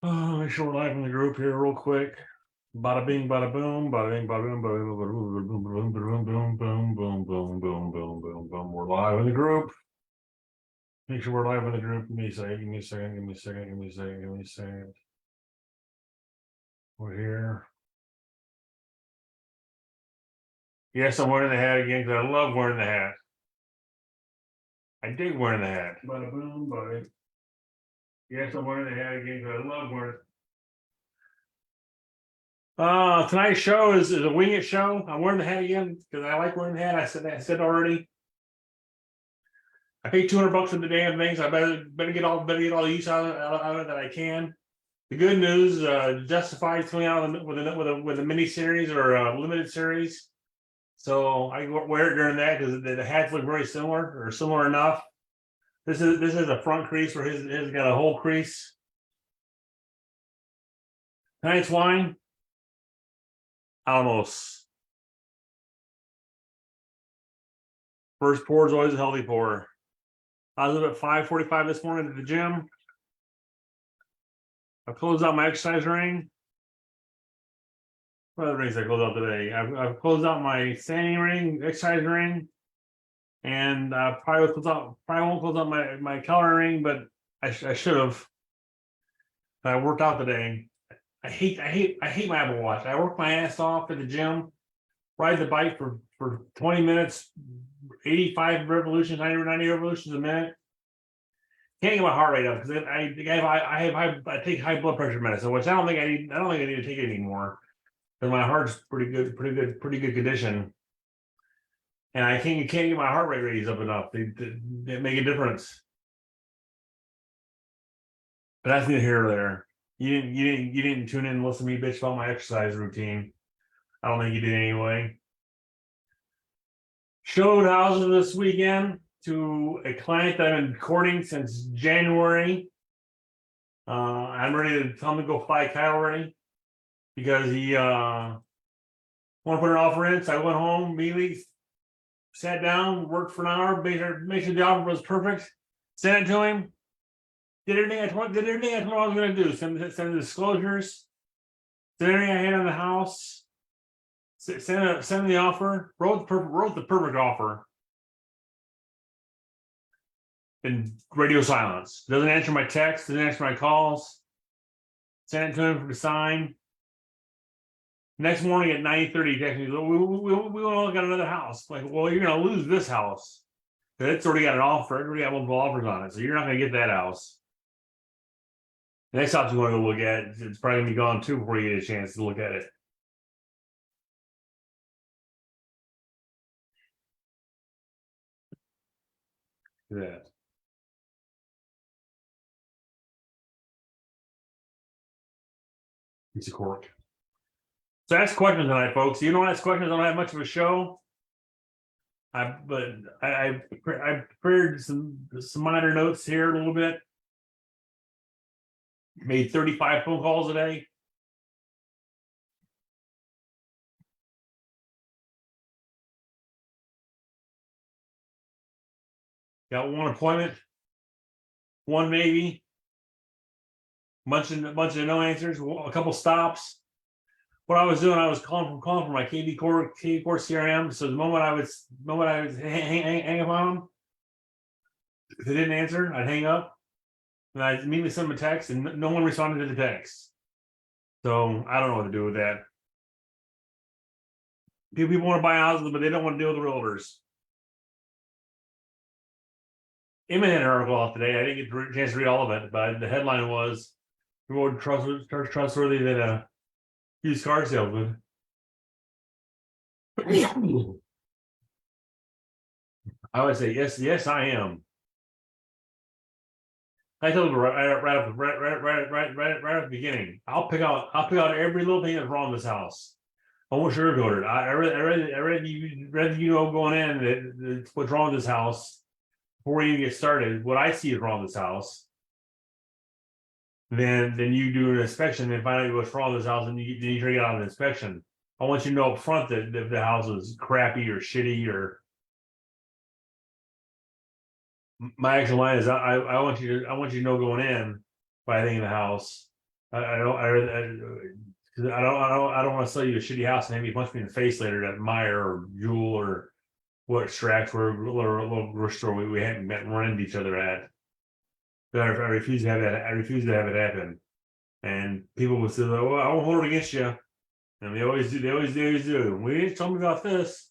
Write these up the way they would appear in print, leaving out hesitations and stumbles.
Make sure we're live in the group here real quick. Bada bing, bada boom, bada bing, bada boom, bada boom, bada boom, boom, boom, boom, boom, boom, boom, boom, boom, boom, boom. We're live in the group. Make sure we're live in the group. Give me a second, give me a second, give me a second, give me a second, give me a second. We're here. Yes, I'm wearing the hat again because I love wearing the hat. I dig wearing the hat. Bada boom, bada bing. Yes, I'm wearing the hat again because I love wearing it. Tonight's show is a wing it show. I'm wearing the hat again because I like wearing the hat. I said already. I paid $200 for the damn things. I better get all the use out of it that I can. The good news, Justified coming out with a mini series or a limited series. So I wear it during that because the hats look very similar or similar enough. This is a front crease where his got a whole crease. Tonight's wine, Alamos. First pour is always a healthy pour. I was up at 5:45 this morning at the gym. I closed out my exercise ring. What other rings I closed out today? I've closed out my standing ring, exercise ring, and probably won't close out my calorie ring, but I should have. I worked out today. I hate my Apple Watch. I work my ass off at the gym, ride the bike for 20 minutes, 85 revolutions, 90 revolutions a minute. Can't get my heart rate up because I take high blood pressure medicine, which I don't think I need to take it anymore. But my heart's pretty good condition. And I can't get my heart rate raised up enough. They make a difference. But that's neither here nor there. You didn't tune in and listen to me bitch about my exercise routine. I don't think you did anyway. Showed houses this weekend to a client that I've been courting since January. I'm ready to tell him to go fly kite already because he want to put an offer in. So I went home immediately, sat down, worked for an hour, made sure the offer was perfect, sent it to him. Did everything I told him I was going to do. Send the disclosures, send everything I had in the house, send the offer, wrote the perfect offer. And radio silence. Doesn't answer my texts, doesn't answer my calls. Sent it to him for the sign. Next morning at 9:30, he texted me, we all got another house. Like, well, you're gonna lose this house. It's already got an offer, it already got multiple offers on it, so you're not gonna get that house. The next house you want to go look at, it's probably gonna be gone too before you get a chance to look at it. Look at that. Piece of cork. So ask questions tonight, folks. You don't ask questions, I don't have much of a show. I prepared some minor notes here a little bit. Made 35 phone calls a day. Got one appointment, one maybe, bunch of no answers, a couple stops. What I was doing, I was calling from my KV Core CRM. So the moment I was hang up on them, if they didn't answer, I'd hang up, and I'd immediately send them a text, and no one responded to the text. So I don't know what to do with that. People want to buy houses, but they don't want to deal with the realtors. Emma had an article out today. I didn't get a chance to read all of it, but the headline was more trustworthy than a used car salesman. I would say yes, I am. I told her right at the beginning. I'll pick out every little thing that's wrong with this house. I won't sugarcoat it. I read you know going in that what's wrong with this house before you even get started. What I see is wrong with this house. Then you do an inspection and find out what's wrong with this house, and you try to get out an inspection. I want you to know up front that if the house is crappy or shitty or. My actual line is I want you to know going in by anything in the house. I don't want to sell you a shitty house and have you punch me in the face later at Meyer or Jewel or what Strax or a little grocery store we hadn't run into each other at. But I refuse to have that. I refuse to have it happen. And people will say, "Oh, I won't hold it against you," and they always do. They always do. We didn't tell me about this.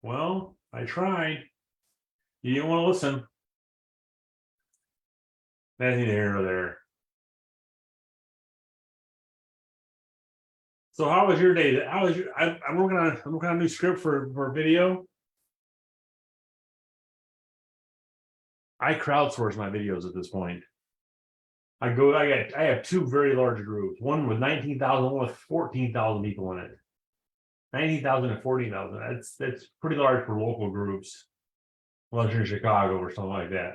Well, I tried. You didn't want to listen. That's neither here nor there. So how was your day? How was your? I'm working on a new script for video. I crowdsource my videos at this point. I have two very large groups. One with 19,000, one with 14,000 people in it. 19,000 and 14,000. That's pretty large for local groups. Unless you're in Chicago or something like that.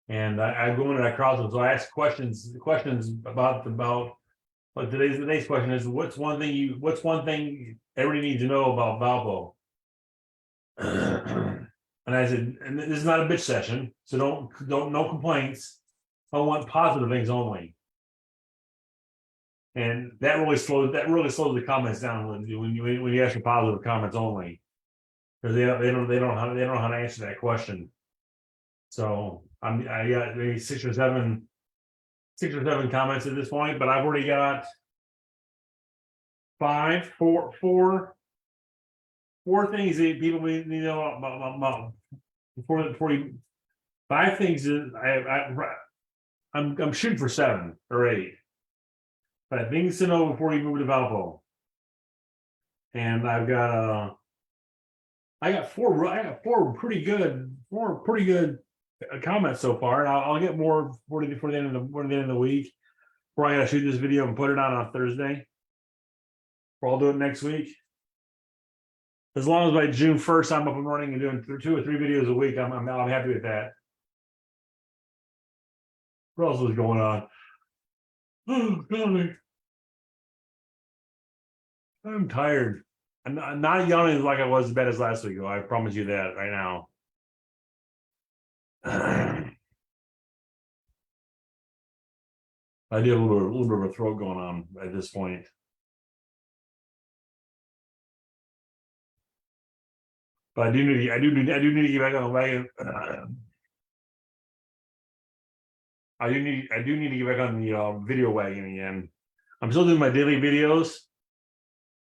And I go into that crowdsource. So I ask questions about but today's question is what's one thing everybody needs to know about Valpo? And I said, and this is not a bitch session, so don't no complaints. I want positive things only. And that really slows the comments down when you ask for positive comments only. Because they don't know how to answer that question. So I got maybe six or seven comments at this point, but I've already got four things that people need to know about before you. Five things is I'm shooting for 7 or 8. But things to know before you move to Valpo. And I got four pretty good comments so far, and I'll get more before the end of the week. Before I gotta shoot this video and put it on Thursday. Or I'll do it next week. As long as by June 1st I'm up and running and doing 2 or 3 videos a week, I'm happy with that. What else was going on? Oh, God. I'm tired. I'm not yawning like I was as bad as last week, though. I promise you that right now. I do have a little bit of a throat going on at this point. But I do need to get back on the wagon. I do need to get back on the video wagon again. I'm still doing my daily videos.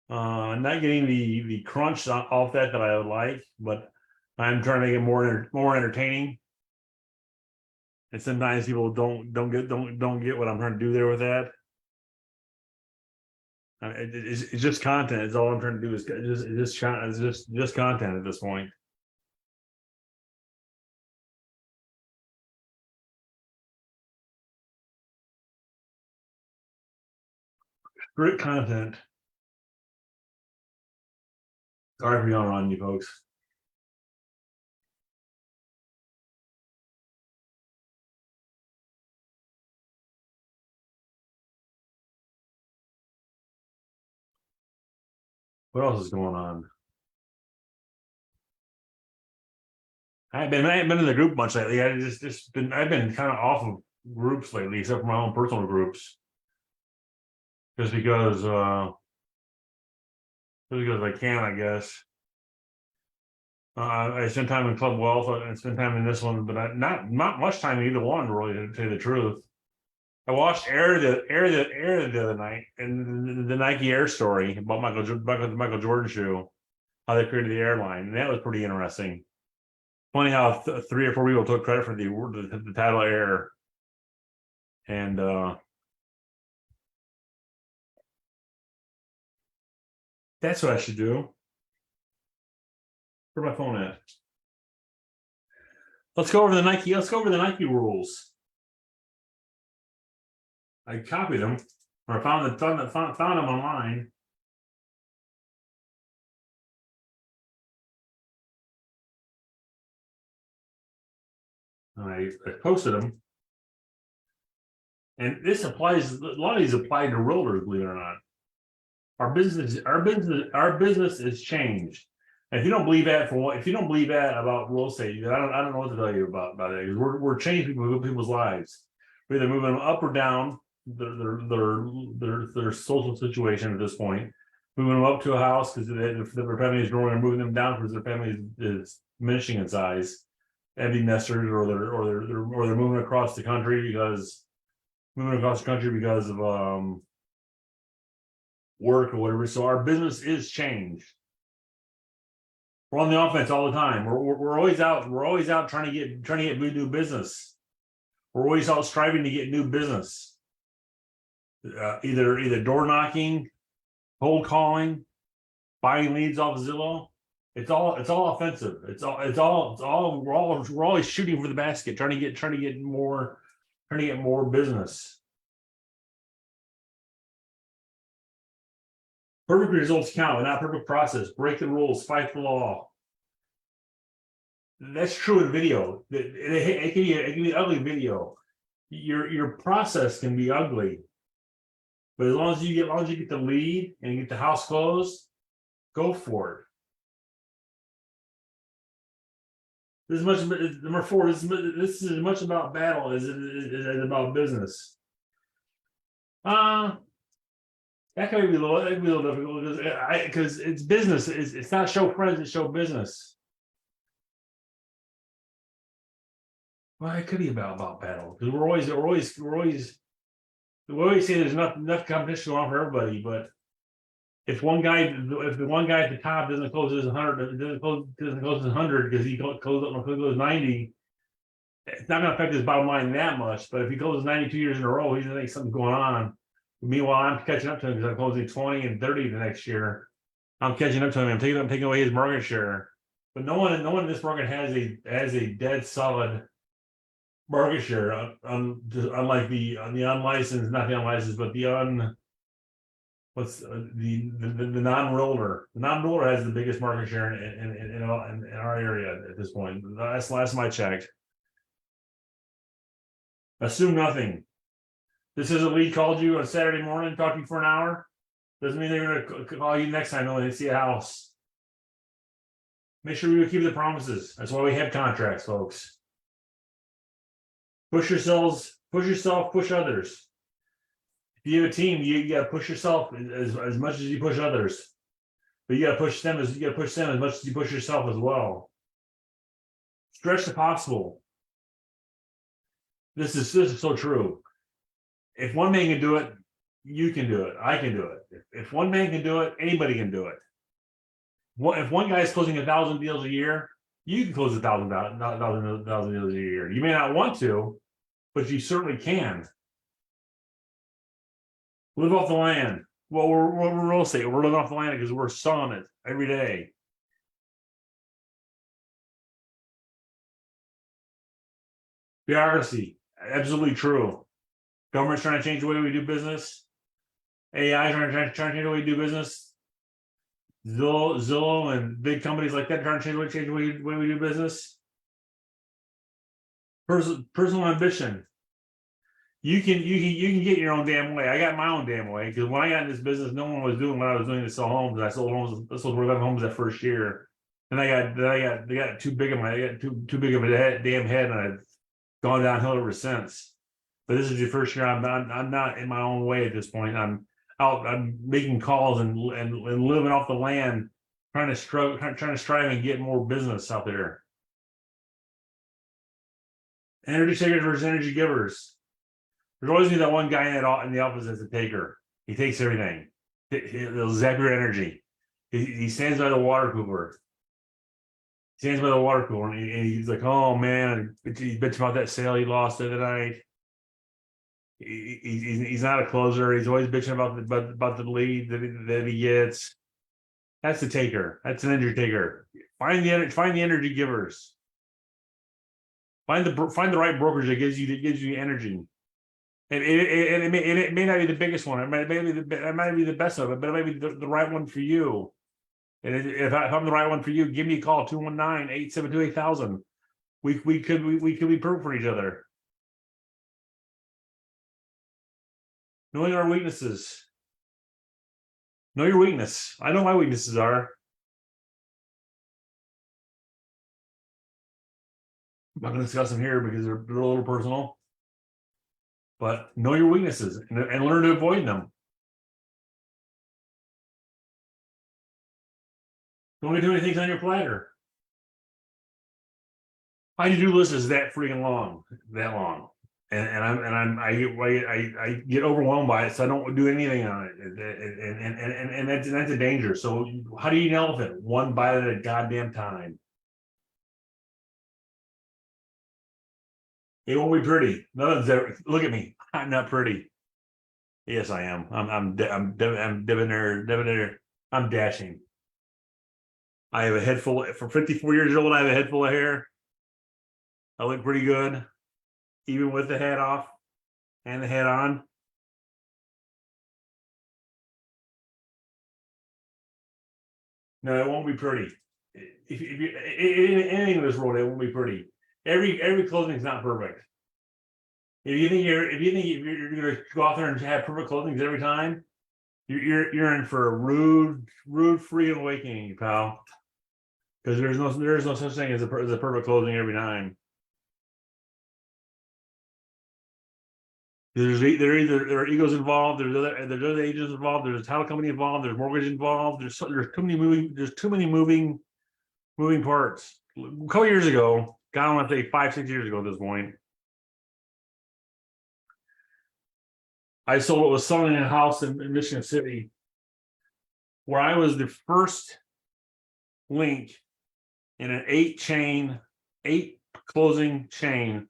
Not getting the crunch off that I would like, but I'm trying to get more entertaining. And sometimes people don't get what I'm trying to do there with that. It's just content. It's all I'm trying to do is just content at this point. Great content. Sorry for yawning on you folks. What else is going on? I haven't been in the group much lately. I've been kind of off of groups lately, except for my own personal groups. Just because I can, I guess. I spend time in Club Wealth and spend time in this one, but not much time in either one, really, to tell you the truth. I watched Air the other night, and the Nike Air story about Michael Jordan shoe, how they created the airline, and that was pretty interesting. Funny how 3 or 4 people took credit for the title Air, and that's what I should do. Where's my phone at? Let's go over the Nike rules. I copied them, or I found them online. And I posted them. And this applies, a lot of these apply to realtors, believe it or not. Our business is changed. And if you don't believe that if you don't believe that about real estate, then I don't know what to tell you about it, because we're changing people's lives. We're either moving them up or down their social situation at this point, moving them up to a house because if their family is growing, or moving them down because their family is diminishing in size, empty nesters, or they're moving across the country because of work or whatever. So our business is changed. We're on the offense all the time. We're always out. We're always out trying to get new business. We're always out striving to get new business. Either door knocking, cold calling, buying leads off Zillow. It's all offensive. We're always shooting for the basket, trying to get more business. Perfect results count, not perfect process. Break the rules, fight the law. That's true in video. It can be ugly video. Your process can be ugly, but as long as you get the lead and get the house closed, go for it. This is much number 4. This is as much about battle as it is about business. That can be a little difficult because it's business. It's not show friends, it's show business. Well, it could be about battle because we always say there's enough competition going on for everybody. But if the one guy at the top doesn't close his 100, doesn't close his 100 because he closes 90, it's not going to affect his bottom line that much. But if he closes 92 years in a row, he's going to think something's going on. Meanwhile, I'm catching up to him because I'm closing 20 and 30 the next year. I'm catching up to him. I'm taking away his market share. But no one in this market has a dead solid market share, unlike the unlicensed, not the unlicensed, but the non-roller. The non-roller has the biggest market share in our area at this point. That's last time I checked. Assume nothing. This is a lead called you on Saturday morning, talk to you for an hour. Doesn't mean they're going to call you next time when they see a house. Make sure we keep the promises. That's why we have contracts, folks. Push yourself, push others. If you have a team, you got to push yourself as much as you push others. But you got to push them as much as you push yourself as well. Stretch the possible. This is so true. If one man can do it, you can do it. I can do it. If one man can do it, anybody can do it. If one guy is closing 1,000 deals a year, you can close 1,000 deals a year. You may not want to, but you certainly can. Live off the land. Well, we're real estate. We're living off the land because we're selling it every day. Bureaucracy, absolutely true. Government's trying to change the way we do business. AI trying to change the way we do business. Zillow and big companies like that trying to change the way we do business. Personal ambition. You can get your own damn way. I got my own damn way because when I got in this business, no one was doing what I was doing to sell homes. I sold 11 homes that first year. And they got too big of a damn head, and I've gone downhill ever since. But this is the first year I'm not in my own way at this point. I'm making calls and living off the land, trying to strive and get more business out there. Energy takers versus energy givers. There's always that one guy in the office that's a taker. He takes everything. He'll zap your energy. He stands by the water cooler. And he's like, "Oh man," he bitch about that sale he lost the other night. He's not a closer. He's always bitching about the lead that he gets. That's the taker. That's an energy taker. Find the energy givers. Find the right brokerage that gives you energy. It may not be the biggest one. It might be the best of it, but it might be the right one for you. And if I'm the right one for you, give me a call, 219-872-8000. We could be perfect for each other. Knowing our weaknesses. Know your weakness. I know my weaknesses are. not going to discuss them here because they're a little personal. But know your weaknesses and learn to avoid them. Don't be doing things on your platter. My to-do list is that freaking long, I get overwhelmed by it, so I don't do anything on it, and that's a danger. So how do you eat an elephant? One bite at a goddamn time. It won't be pretty. None of ever look at me. I'm not pretty. Yes, I am. I'm debonair. I'm dashing. I have a head full for 54 years old. I have a head full of hair. I look pretty good, even with the hat off and the hat on. No, it won't be pretty. If you anything in this world, it won't be pretty. Every clothing is not perfect. If you think you're going to go out there and have perfect clothing every time, you're in for a rude free awakening, pal. Because there's no such thing as a perfect clothing every time. There are egos involved. There's other agents involved. There's a title company involved. There's mortgage involved. There's too many moving parts. A couple years ago, God, I want to say 5-6 years ago at this point, I was selling a house in Michigan City, where I was the first link in an 8 closing chain.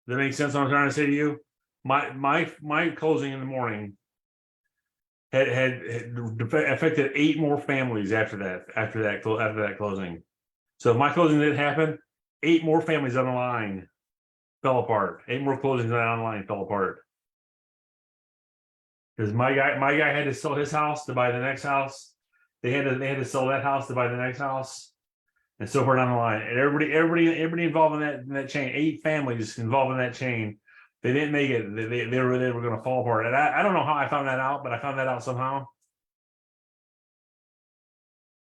That makes sense what I'm trying to say to you? My closing in the morning had affected 8 more families after that closing. So if my closing didn't happen, 8 more families on the line fell apart. 8 more closings on the line fell apart. Because my guy had to sell his house to buy the next house. They had to sell that house to buy the next house. And so far down the line, and everybody involved in that chain, 8 families involved in that chain, they didn't make it. They were going to fall apart. And I don't know how I found that out, but I found that out somehow.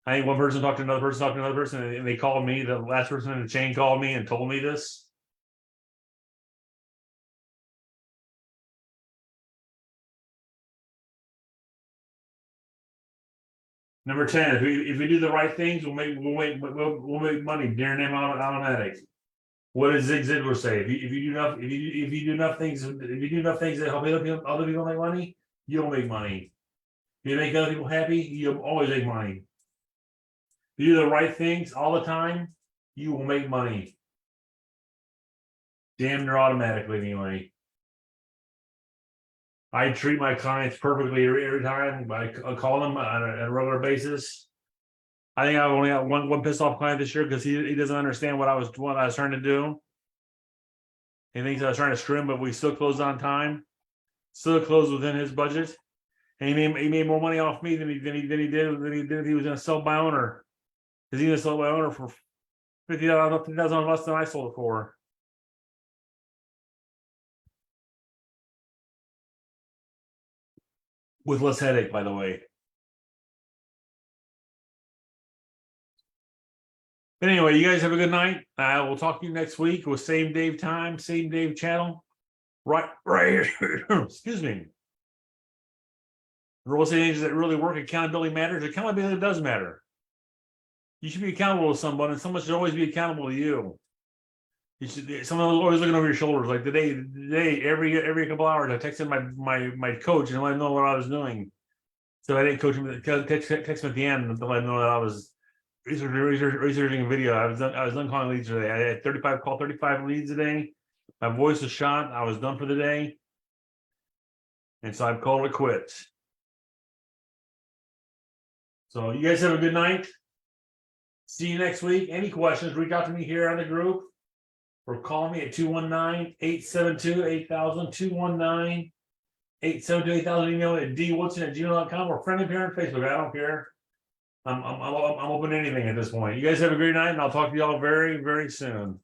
I think one person talked to another person, and they called me. The last person in the chain called me and told me this. Number 10, if we do the right things, we'll make money. Guaranteed automatic. What does Zig Ziglar say? If you do enough things that help other people make money, you'll make money. If you make other people happy, you'll always make money. If you do the right things all the time, you will make money. Damn near automatically, anyway. I treat my clients perfectly every time. I call them on a regular basis. I think I've only got one pissed off client this year because he doesn't understand what I was trying to do. He thinks I was trying to screw him, but we still closed on time. Still closed within his budget. And he made more money off me than he did if he was going to sell my owner. Because he was going to sell my owner for $50,000 less than I sold it for. With less headache, by the way. But anyway, you guys have a good night. We'll talk to you next week with same Dave time, same Dave channel. Right here. Excuse me. Real estate agents that really work, accountability matters. Accountability does matter. You should be accountable to someone, and someone should always be accountable to you. Someone always looking over your shoulders. Like today, every couple hours, I texted my coach and let him know what I was doing. So I didn't coach him. Text him at the end to let him know that I was researching a video. I was done calling leads today. I had 35 leads a day. My voice was shot. I was done for the day, and so I've called it quits. So you guys have a good night. See you next week. Any questions, reach out to me here on the group or call me at 219-872-8000, 219-872-8000. Email at dwoodson@gmail.com or friendly parent Facebook. I don't care. I'm open to anything at this point. You guys have a great night, and I'll talk to y'all very, very soon.